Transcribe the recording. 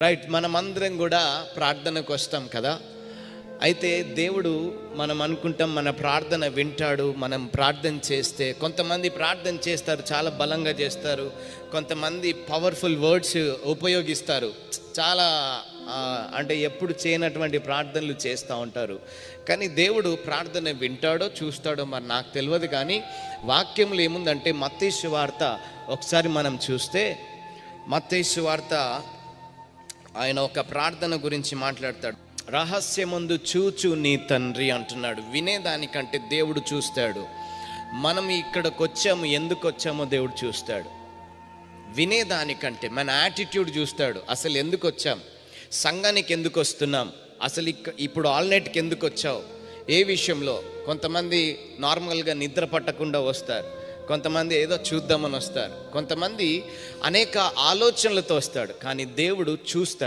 Right. మనమందరం కూడా ప్రార్థనకు వస్తాం కదా. అయితే దేవుడు మనం అనుకుంటాం మన ప్రార్థన వింటాడు. మనం ప్రార్థన చేస్తే కొంతమంది ప్రార్థన చేస్తారు, చాలా బలంగా చేస్తారు. కొంతమంది పవర్ఫుల్ వర్డ్స్ ఉపయోగిస్తారు, చాలా అంటే ఎప్పుడు చేయనటువంటి ప్రార్థనలు చేస్తూ ఉంటారు. కానీ దేవుడు ప్రార్థన వింటాడో చూస్తాడో మరి నాకు తెలియదు. కానీ వాక్యంలో ఏముందంటే మత్తయి సువార్త ఒకసారి మనం చూస్తే, మత్తయి సువార్త ఆయన ఒక ప్రార్థన గురించి మాట్లాడతాడు. రహస్యమందు చూచు నీ తండ్రి అంటున్నాడు. వినేదానికంటే దేవుడు చూస్తాడు. మనం ఇక్కడికి వచ్చాము, ఎందుకు వచ్చామో దేవుడు చూస్తాడు. వినేదానికంటే మన యాటిట్యూడ్ చూస్తాడు. అసలు ఎందుకు వచ్చాం, సంఘానికి ఎందుకు వస్తున్నాం, అసలు ఇప్పుడు ఆల్నైట్కి ఎందుకు వచ్చావు, ఏ విషయంలో. కొంతమంది నార్మల్గా నిద్ర పట్టకుండా వస్తారు, కొంతమంది ఏదో చూద్దామని వస్తారు, కొంతమంది అనేక ఆలోచనలతో వస్తాడు. కానీ దేవుడు చూస్తాడు.